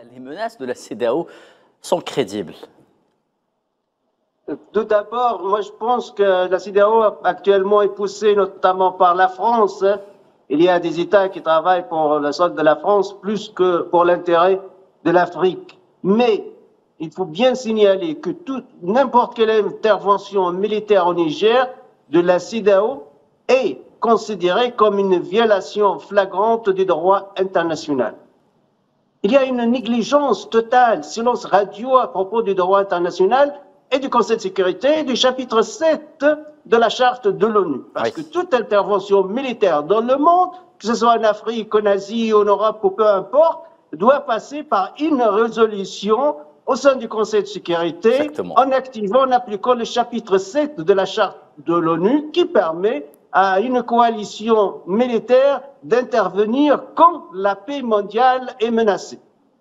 Les menaces de la CEDEAO sont crédibles. Tout d'abord, moi je pense que la CEDEAO actuellement est poussée notamment par la France. Il y a des États qui travaillent pour le sol de la France plus que pour l'intérêt de l'Afrique. Mais il faut bien signaler que n'importe quelle intervention militaire au Niger de la CEDEAO est considérée comme une violation flagrante du droit international. Il y a une négligence totale, silence radio à propos du droit international et du Conseil de sécurité et du chapitre 7 de la charte de l'ONU. Parce que toute intervention militaire dans le monde, que ce soit en Afrique, en Asie, en Europe ou peu importe, doit passer par une résolution au sein du Conseil de sécurité en activant, en appliquant le chapitre 7 de la charte de l'ONU qui permet à une coalition militaire d'intervenir quand la paix mondiale est menacée.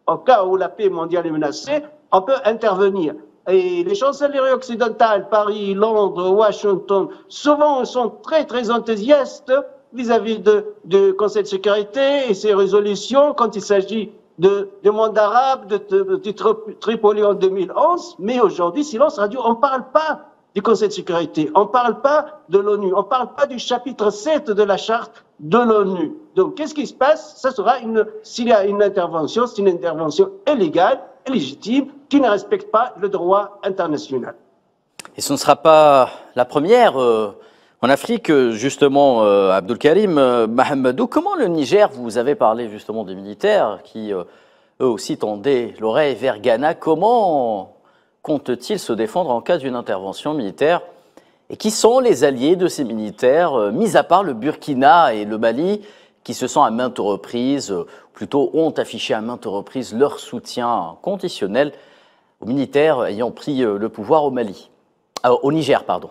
Au cas où la paix mondiale est menacée, on peut intervenir. Et les chancelleries occidentales, Paris, Londres, Washington, souvent sont très enthousiastes vis-à-vis du Conseil de sécurité et ses résolutions quand il s'agit du monde arabe, de Tripoli en 2011. Mais aujourd'hui, silence radio, on ne parle pas du Conseil de sécurité, on ne parle pas de l'ONU, on ne parle pas du chapitre 7 de la charte de l'ONU. Donc, qu'est-ce qui se passe? Ça sera s'il y a une intervention, c'est une intervention illégale, illégitime, qui ne respecte pas le droit international. Et ce ne sera pas la première en Afrique, justement, Abdul Karim Mahamadou. Comment le Niger, vous avez parlé justement des militaires qui, eux aussi, tendaient l'oreille vers Ghana, comment compte-t-il se défendre en cas d'une intervention militaire? Et qui sont les alliés de ces militaires, mis à part le Burkina et le Mali, qui se sont à maintes reprises, plutôt ont affiché à maintes reprises leur soutien conditionnel aux militaires ayant pris le pouvoir au Mali, au Niger, pardon.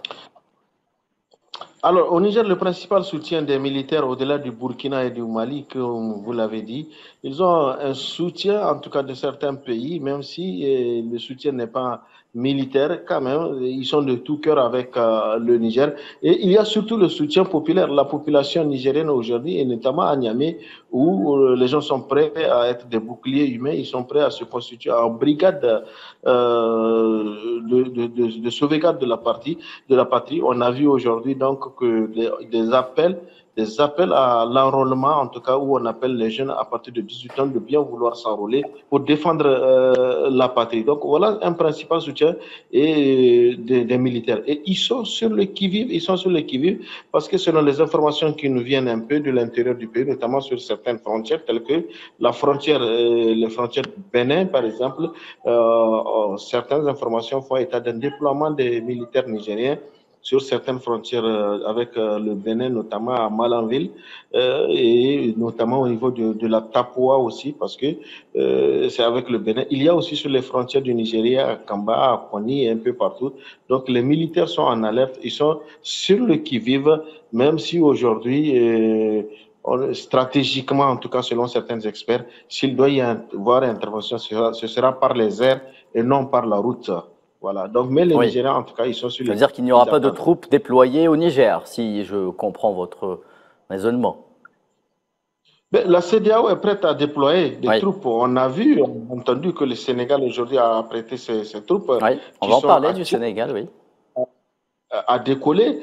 Alors, au Niger, le principal soutien des militaires, au-delà du Burkina et du Mali, comme vous l'avez dit, ils ont un soutien, en tout cas de certains pays, même si le soutien n'est pas militaire, quand même, ils sont de tout cœur avec le Niger. Et il y a surtout le soutien populaire. La population nigérienne aujourd'hui, et notamment à Niamey, où les gens sont prêts à être des boucliers humains, ils sont prêts à se constituer en brigade de sauvegarde de la patrie. On a vu aujourd'hui donc que des appels à l'enrôlement, en tout cas où on appelle les jeunes à partir de 18 ans de bien vouloir s'enrôler pour défendre la patrie. Donc voilà un principal soutien des militaires. Et ils sont sur le qui-vive, parce que selon les informations qui nous viennent un peu de l'intérieur du pays, notamment sur certaines frontières, telles que les frontières Bénin, par exemple, certaines informations font état d'un déploiement des militaires nigériens sur certaines frontières avec le Bénin, notamment à Malanville, et notamment au niveau de la Tapoua aussi, parce que c'est avec le Bénin. Il y a aussi sur les frontières du Nigeria, à Kamba, à Koni et un peu partout. Donc les militaires sont en alerte, ils sont sur le qui-vive, même si aujourd'hui, stratégiquement, en tout cas selon certains experts, s'il doit y avoir intervention, ce sera par les airs et non par la route. Voilà. Donc, mais les Nigériens, en tout cas, ils sont sur les... C'est-à-dire qu'il n'y aura pas de troupes déployées au Niger, si je comprends votre raisonnement. Mais la CEDEAO est prête à déployer des troupes. On a vu, on a entendu que le Sénégal aujourd'hui a prêté ses troupes. Oui, on va en parler du Sénégal, oui. À décoller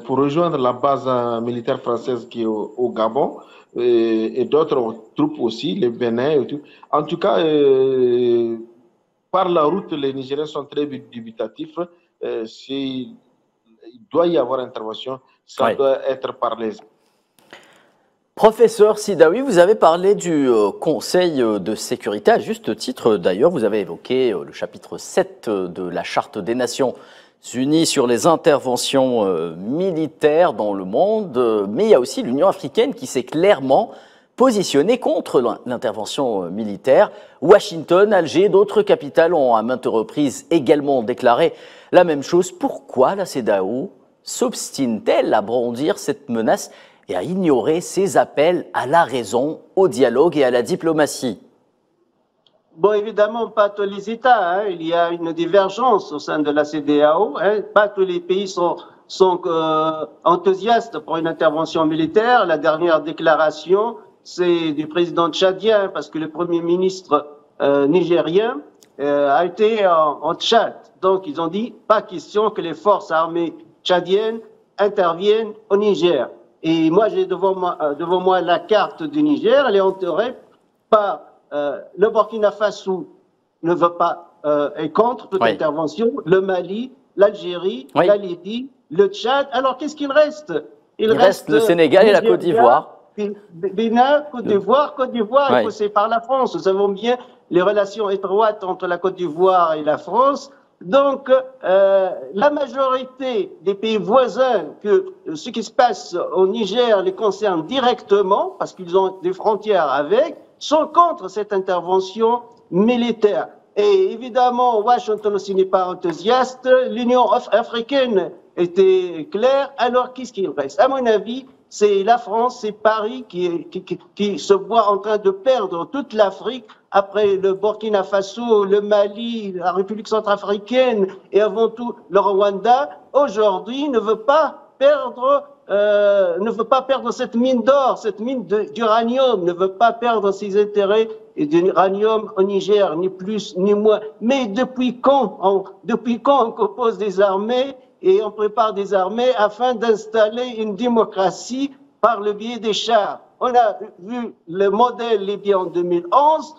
pour rejoindre la base militaire française qui est au Gabon et d'autres troupes aussi, les Bénin et tout. En tout cas, par la route, les Nigériens sont très dubitatifs. Il doit y avoir intervention, ça doit être par les... Professeur Sidaoui, vous avez parlé du Conseil de sécurité, à juste titre d'ailleurs, vous avez évoqué le chapitre 7 de la Charte des Nations Unies sur les interventions militaires dans le monde, mais il y a aussi l'Union africaine qui s'est clairement positionnée contre l'intervention militaire. Washington, Alger, d'autres capitales ont à maintes reprises également déclaré la même chose. Pourquoi la CEDEAO s'obstine-t-elle à brandir cette menace et à ignorer ses appels à la raison, au dialogue et à la diplomatie? Bon, évidemment, pas tous les États. Il y a une divergence au sein de la CEDEAO. Pas tous les pays sont enthousiastes pour une intervention militaire. La dernière déclaration, c'est du président tchadien, parce que le Premier ministre nigérien a été en Tchad. Donc, ils ont dit, pas question que les forces armées tchadiennes interviennent au Niger. Et moi, j'ai devant moi la carte du Niger, elle est entourée par le Burkina Faso ne veut pas, est contre toute intervention, le Mali, l'Algérie, la Libye, le Tchad. Alors, qu'est-ce qu'il reste? Il reste le Sénégal et la Côte d'Ivoire. Bénin, Côte d'Ivoire est poussée par la France. Nous savons bien les relations étroites entre la Côte d'Ivoire et la France. Donc, la majorité des pays voisins, que ce qui se passe au Niger les concerne directement, parce qu'ils ont des frontières avec, sont contre cette intervention militaire. Et évidemment, Washington aussi n'est pas enthousiaste. L'Union africaine était claire. Alors, qu'est-ce qu'il reste? À mon avis, c'est la France, c'est Paris qui se voit en train de perdre toute l'Afrique après le Burkina Faso, le Mali, la République centrafricaine et avant tout le Rwanda. Aujourd'hui, ne veut pas perdre cette mine d'or, cette mine d'uranium, ne veut pas perdre ses intérêts d'uranium au Niger, ni plus ni moins. Mais depuis quand on compose des armées et on prépare des armées afin d'installer une démocratie par le biais des chars? On a vu le modèle libyen en 2011.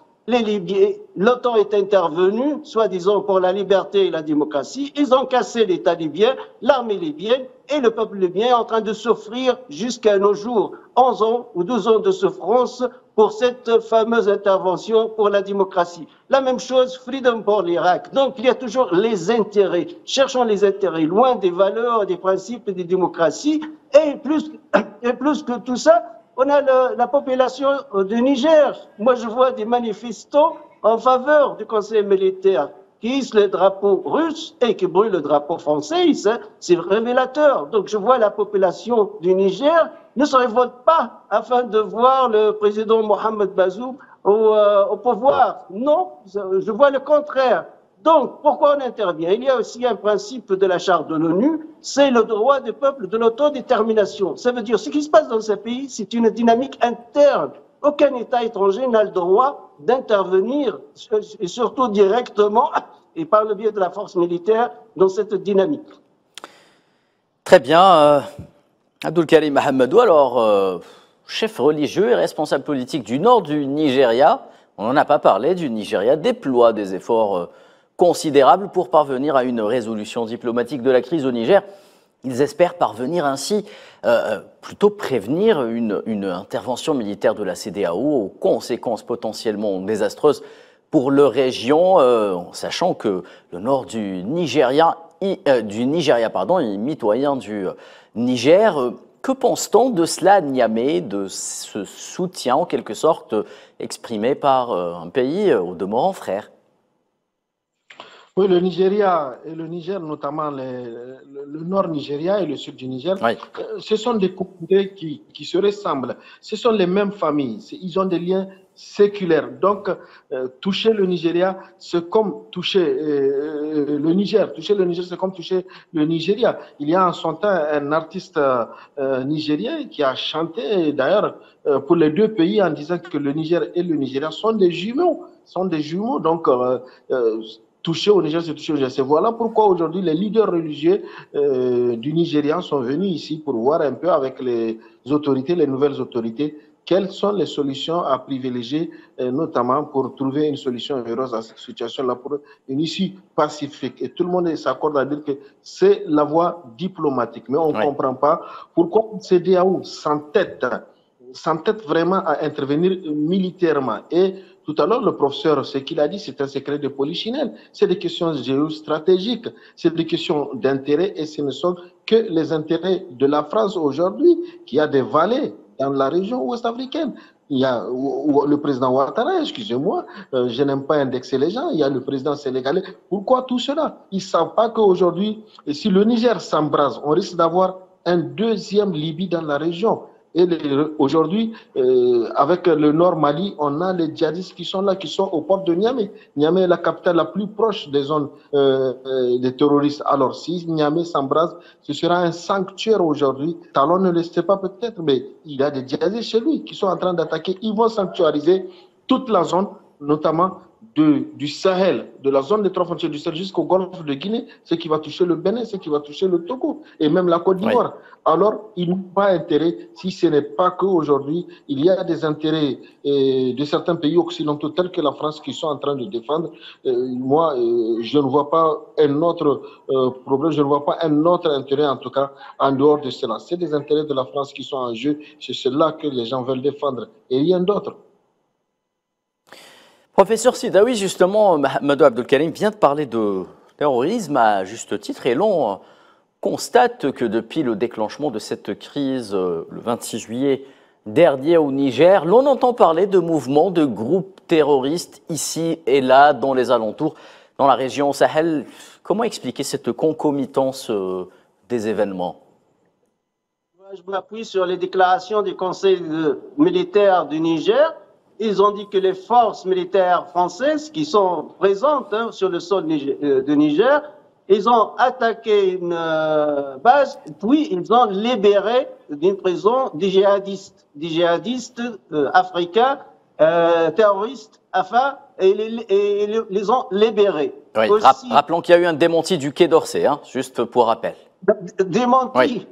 L'OTAN est intervenu, soi-disant pour la liberté et la démocratie. Ils ont cassé l'État libyen, l'armée libyenne et le peuple libyen est en train de souffrir jusqu'à nos jours. 11 ans ou 12 ans de souffrance pour cette fameuse intervention pour la démocratie. La même chose, Freedom pour l'Irak. Donc il y a toujours les intérêts. Cherchons les intérêts loin des valeurs, des principes et des démocraties. Et plus que tout ça, on a la population du Niger. Moi, je vois des manifestants en faveur du conseil militaire qui hissent le drapeau russe et qui brûlent le drapeau français. C'est révélateur. Donc, je vois la population du Niger ne se révolte pas afin de voir le président Mohamed Bazoum au pouvoir. Non, je vois le contraire. Donc, pourquoi on intervient? Il y a aussi un principe de la charte de l'ONU, c'est le droit des peuples de l'autodétermination. Ça veut dire, ce qui se passe dans ce pays, c'est une dynamique interne. Aucun État étranger n'a le droit d'intervenir, et surtout directement, et par le biais de la force militaire, dans cette dynamique. Très bien. Abdul Karim Mahamadou, alors, chef religieux et responsable politique du nord du Nigeria, on n'en a pas parlé, du Nigeria déploie des efforts considérable pour parvenir à une résolution diplomatique de la crise au Niger. Ils espèrent parvenir ainsi, plutôt prévenir une intervention militaire de la CEDEAO aux conséquences potentiellement désastreuses pour leur région, en sachant que le nord du Nigeria est mitoyen du Niger. Que pense-t-on de cela à Niamey, de ce soutien en quelque sorte exprimé par un pays au demeurant frère? Oui, le Nigeria et le Niger, notamment le nord Nigeria et le sud du Niger, ce sont des communautés qui se ressemblent. Ce sont les mêmes familles. Ils ont des liens séculaires. Donc, toucher le Nigeria, c'est comme toucher le Niger. Toucher le Niger, c'est comme toucher le Nigeria. Il y a en son temps un artiste nigérien qui a chanté, d'ailleurs, pour les deux pays en disant que le Niger et le Nigeria sont des jumeaux. Donc, toucher au Niger, c'est toucher au Niger. C'est voilà pourquoi aujourd'hui les leaders religieux du Nigeria sont venus ici pour voir un peu avec les autorités, les nouvelles autorités, quelles sont les solutions à privilégier, notamment pour trouver une solution heureuse à cette situation-là, pour une issue pacifique. Et tout le monde s'accorde à dire que c'est la voie diplomatique. Mais on ne comprend pas pourquoi le CEDEAO s'entête vraiment à intervenir militairement. Et tout à l'heure, le professeur, ce qu'il a dit, c'est un secret de polichinelle. C'est des questions géostratégiques, c'est des questions d'intérêt et ce ne sont que les intérêts de la France aujourd'hui, qui a des vallées dans la région ouest-africaine. Il y a le président Ouattara, excusez-moi, je n'aime pas indexer les gens, il y a le président sénégalais. Pourquoi tout cela? Ils ne savent pas qu'aujourd'hui, si le Niger s'embrase, on risque d'avoir un deuxième Libye dans la région. Et aujourd'hui, avec le Nord Mali, on a les djihadistes qui sont là, qui sont au port de Niamey. Niamey est la capitale la plus proche des zones des terroristes. Alors, si Niamey s'embrase, ce sera un sanctuaire aujourd'hui. Talon ne le sait pas peut-être, mais il y a des djihadistes chez lui qui sont en train d'attaquer. Ils vont sanctuariser toute la zone, notamment du Sahel, de la zone des trois frontières du Sahel jusqu'au golfe de Guinée, ce qui va toucher le Bénin, ce qui va toucher le Togo et même la Côte d'Ivoire. Oui. Alors, il n'y a pas intérêt, si ce n'est pas qu'aujourd'hui, il y a des intérêts de certains pays occidentaux tels que la France qui sont en train de défendre. Moi, je ne vois pas un autre problème, je ne vois pas un autre intérêt, en tout cas, en dehors de cela. C'est des intérêts de la France qui sont en jeu, c'est cela que les gens veulent défendre et rien d'autre. Professeur Sidaoui, justement, Mahamadou Abdelkarim vient de parler de terrorisme à juste titre et l'on constate que depuis le déclenchement de cette crise le 26 juillet dernier au Niger, l'on entend parler de mouvements, de groupes terroristes ici et là, dans les alentours, dans la région Sahel. Comment expliquer cette concomitance des événements? Je m'appuie sur les déclarations du Conseil militaire du Niger. Ils ont dit que les forces militaires françaises qui sont présentes sur le sol de Niger, ils ont attaqué une base, puis ils ont libéré d'une prison des djihadistes africains, terroristes, et les ont libérés. Oui, rappelons qu'il y a eu un démenti du Quai d'Orsay, juste pour rappel. Démenti, oui.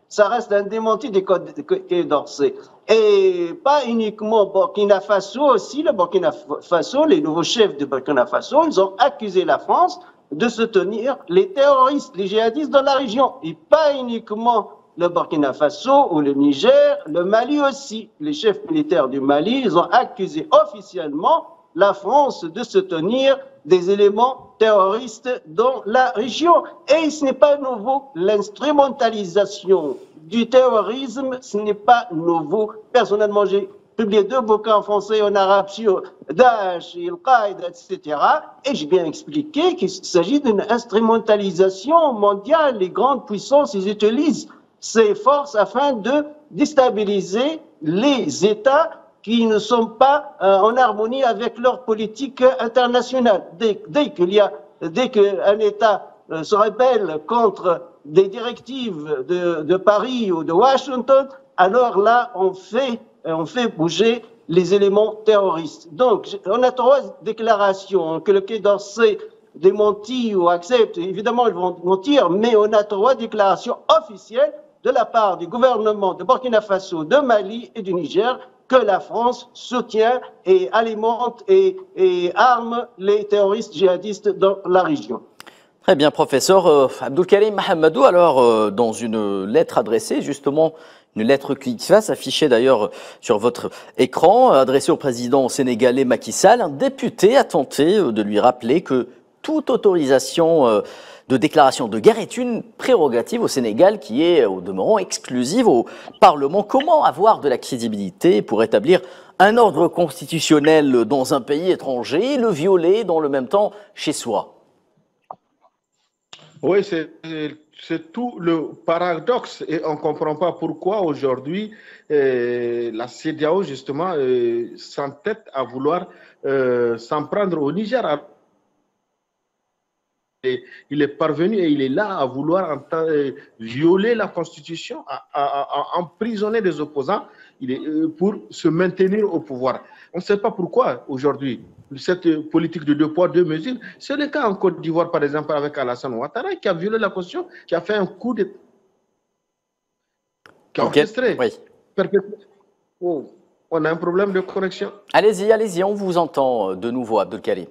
Ça reste un démenti du Quai d'Orsay. Et pas uniquement Burkina Faso aussi, le Burkina Faso, les nouveaux chefs de Burkina Faso, ils ont accusé la France de soutenir les terroristes, les djihadistes dans la région. Et pas uniquement le Burkina Faso ou le Niger, le Mali aussi. Les chefs militaires du Mali, ils ont accusé officiellement la France de soutenir des éléments terroristes dans la région. Et ce n'est pas nouveau. L'instrumentalisation du terrorisme, ce n'est pas nouveau. Personnellement, j'ai publié 2 bouquins en français et en arabe sur Daesh, Al-Qaïda, etc. Et j'ai bien expliqué qu'il s'agit d'une instrumentalisation mondiale. Les grandes puissances, ils utilisent ces forces afin de déstabiliser les États qui ne sont pas en harmonie avec leur politique internationale. Dès qu'un État se rebelle contre des directives de Paris ou de Washington, alors là, on fait bouger les éléments terroristes. Donc, on a 3 déclarations que le Quai d'Orsay démentit ou accepte. Évidemment, ils vont mentir, mais on a 3 déclarations officielles de la part du gouvernement de Burkina Faso, de Mali et du Niger, que la France soutient et alimente et arme les terroristes djihadistes dans la région. Très bien, professeur Abdelkarim Mahamadou. Alors, dans une lettre adressée, justement, une lettre qui va s'afficher d'ailleurs sur votre écran, adressée au président sénégalais Macky Sall, un député a tenté de lui rappeler que toute autorisation de déclaration de guerre est une prérogative au Sénégal qui est au demeurant exclusive au Parlement. Comment avoir de la crédibilité pour établir un ordre constitutionnel dans un pays étranger et le violer dans le même temps chez soi? Oui, c'est tout le paradoxe et on ne comprend pas pourquoi aujourd'hui la CEDEAO justement s'entête à vouloir s'en prendre au Niger. Et il est parvenu et il est là à vouloir violer la Constitution, à emprisonner des opposants pour se maintenir au pouvoir. On ne sait pas pourquoi aujourd'hui cette politique de 2 poids, 2 mesures. C'est le cas en Côte d'Ivoire, par exemple, avec Alassane Ouattara, qui a violé la Constitution, qui a fait un coup de... qui a orchestré. Oui. Oh, on a un problème de connexion. Allez-y, on vous entend de nouveau, Abdelkarim.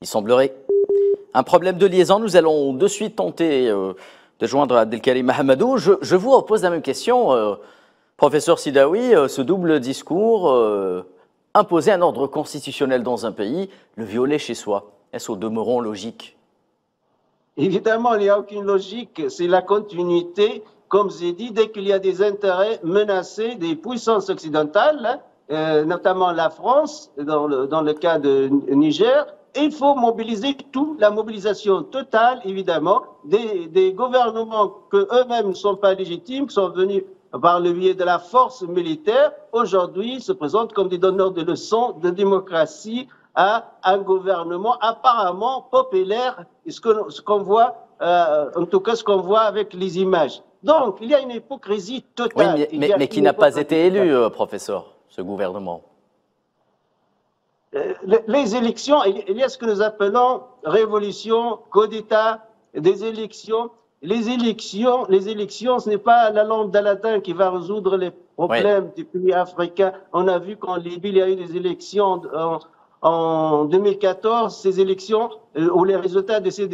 Il semblerait un problème de liaison. Nous allons de suite tenter de joindre Abdelkarim Mahamadou. Je vous repose la même question, professeur Sidaoui. Ce double discours, imposer un ordre constitutionnel dans un pays, le violer chez soi, est-ce au demeurant logique? Évidemment, il n'y a aucune logique. C'est la continuité. Comme j'ai dit, dès qu'il y a des intérêts menacés des puissances occidentales, notamment la France, dans le cas de Niger, il faut mobiliser tout, la mobilisation totale, évidemment, des gouvernements que eux-mêmes ne sont pas légitimes, qui sont venus par le biais de la force militaire, aujourd'hui se présentent comme des donneurs de leçons de démocratie à un gouvernement apparemment populaire, ce qu'on voit, en tout cas ce qu'on voit avec les images. Donc, il y a une hypocrisie totale. Oui, mais qui n'a pas été élu, professeur, ce gouvernement. les élections, il y a ce que nous appelons révolution, coup d'État, des élections. Les élections, ce n'est pas la lampe d'Aladin qui va résoudre les problèmes des pays africains. On a vu qu'en Libye, il y a eu des élections en 2014, ces élections, où les résultats de ces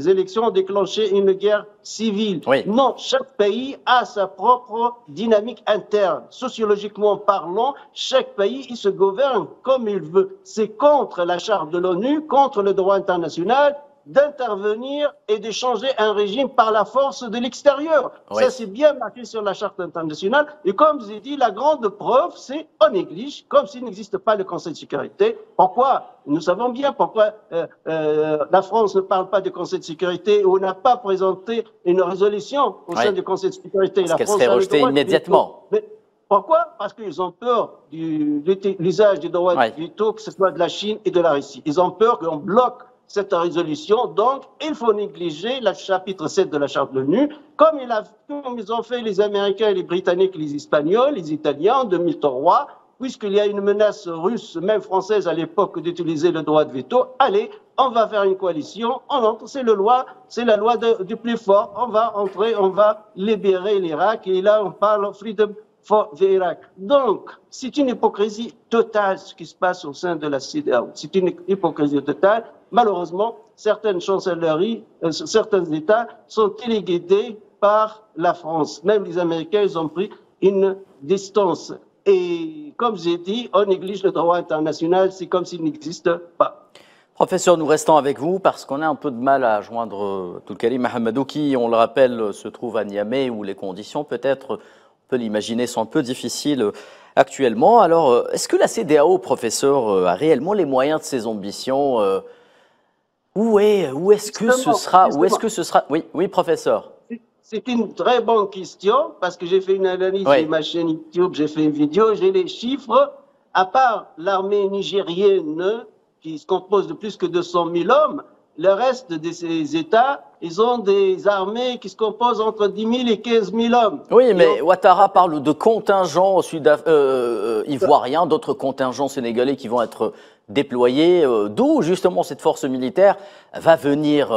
élections ont déclenché une guerre civile. Oui. Non, chaque pays a sa propre dynamique interne. Sociologiquement parlant, chaque pays, il se gouverne comme il veut. C'est contre la charte de l'ONU, contre le droit international, d'intervenir et de changer un régime par la force de l'extérieur. Oui. Ça, c'est bien marqué sur la charte internationale. Et comme je vous ai dit, la grande preuve, c'est on néglige, comme s'il n'existe pas le Conseil de sécurité. Pourquoi? Nous savons bien pourquoi la France ne parle pas du Conseil de sécurité ou n'a pas présenté une résolution au sein du Conseil de sécurité. Parce qu'elle serait rejetée immédiatement. Mais pourquoi? Parce qu'ils ont peur de l'usage du droit de veto, que ce soit de la Chine et de la Russie. Ils ont peur qu'on bloque cette résolution. Donc, il faut négliger le chapitre 7 de la Charte de l'ONU, comme ils ont fait les Américains, les Britanniques, les Espagnols, les Italiens en 2003, puisqu'il y a une menace russe, même française à l'époque, d'utiliser le droit de veto. Allez, on va faire une coalition, on entre, c'est la loi du plus fort. On va entrer, on va libérer l'Irak, et là, on parle freedom for the Iraq. Donc, c'est une hypocrisie totale ce qui se passe au sein de la CEDEAO. C'est une hypocrisie totale. Malheureusement, certaines chancelleries, certains États sont téléguidés par la France. Même les Américains, ils ont pris une distance. Et comme j'ai dit, on néglige le droit international, c'est comme s'il n'existe pas. Professeur, nous restons avec vous parce qu'on a un peu de mal à joindre Abdulkarim Mahamadou qui, on le rappelle, se trouve à Niamey où les conditions peut-être, on peut l'imaginer, sont un peu difficiles actuellement. Alors, est-ce que la CEDEAO, professeur, a réellement les moyens de ses ambitions Où est-ce que ce sera Oui, professeur. C'est une très bonne question parce que j'ai fait une analyse sur ma chaîne YouTube, j'ai fait une vidéo, j'ai les chiffres. À part l'armée nigérienne qui se compose de plus que 200 000 hommes, le reste de ces États, ils ont des armées qui se composent entre 10 000 et 15 000 hommes. Oui, mais Ouattara parle de contingents ivoiriens, d'autres contingents sénégalais qui vont être déployés. D'où justement cette force militaire va venir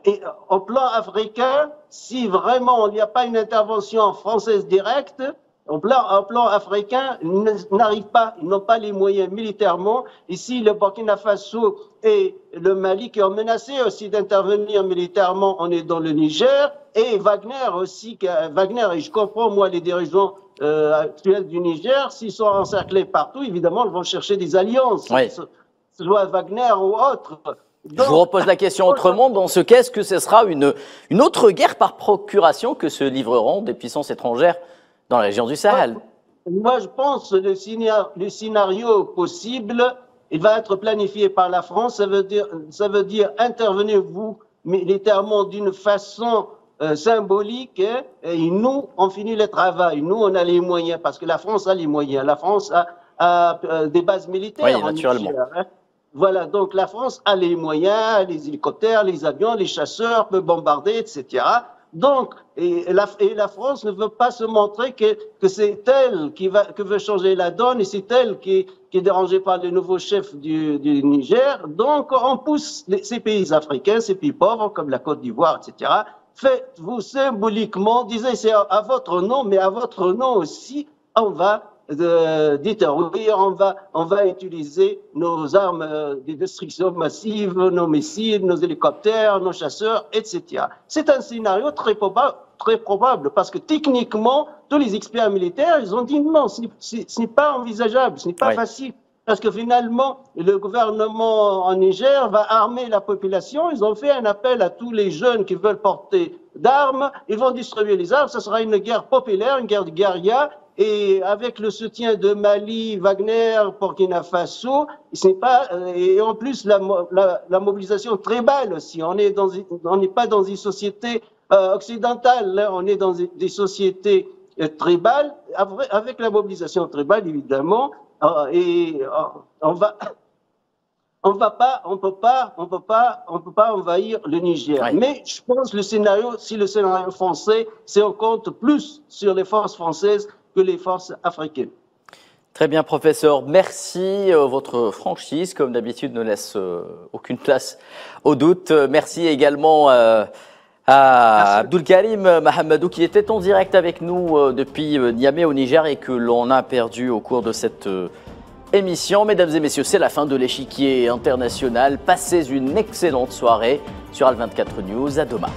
Et au plan africain, si vraiment il n'y a pas une intervention française directe, au plan africain, ils n'arrivent pas, ils n'ont pas les moyens militairement. Ici, le Burkina Faso et le Mali qui ont menacé aussi d'intervenir militairement, on est dans le Niger. Et Wagner aussi, et je comprends moi les dirigeants actuels du Niger, s'ils sont encerclés partout, évidemment, ils vont chercher des alliances, soit Wagner ou autre. Je vous repose la question autrement. Dans ce cas, est-ce que ce sera une autre guerre par procuration que se livreront des puissances étrangères dans la région du Sahel? Moi, je pense que le scénario possible, il va être planifié par la France. Ça veut dire intervenez vous militairement d'une façon symbolique, et nous, on finit le travail. Nous, on a les moyens, parce que la France a les moyens. La France a des bases militaires. Oui, naturellement. Voilà, donc la France a les moyens, les hélicoptères, les avions, les chasseurs, peut bombarder, etc. Donc, et la France ne veut pas se montrer que c'est elle qui veut changer la donne, et c'est elle qui est dérangée par le nouveau chef du Niger. Donc, on pousse ces pays africains, ces pays pauvres comme la Côte d'Ivoire, etc. Faites-vous symboliquement, disez c'est à votre nom, mais à votre nom aussi, on va détruire, on va utiliser nos armes de destruction massive, nos missiles, nos hélicoptères, nos chasseurs, etc. C'est un scénario très probable parce que techniquement, tous les experts militaires, ils ont dit non, ce n'est pas envisageable, ce n'est pas facile. Parce que finalement, le gouvernement en Niger va armer la population. Ils ont fait un appel à tous les jeunes qui veulent porter d'armes. Ils vont distribuer les armes. Ce sera une guerre populaire, une guerre de guérilla. Et avec le soutien de Mali, Wagner, Burkina Faso, et en plus la mobilisation tribale aussi. On n'est pas dans une société occidentale, là, on est dans des sociétés tribales. Avec la mobilisation tribale, évidemment, et on peut pas envahir le Niger. Ouais. Mais je pense que le scénario français, c'est on compte plus sur les forces françaises que les forces africaines. Très bien, professeur. Merci. Votre franchise, comme d'habitude, ne laisse aucune place au doute. Merci également à Abdulkarim Mahamadou, qui était en direct avec nous depuis Niamey au Niger et que l'on a perdu au cours de cette émission. Mesdames et messieurs, c'est la fin de l'échiquier international. Passez une excellente soirée sur Al 24 News. À demain.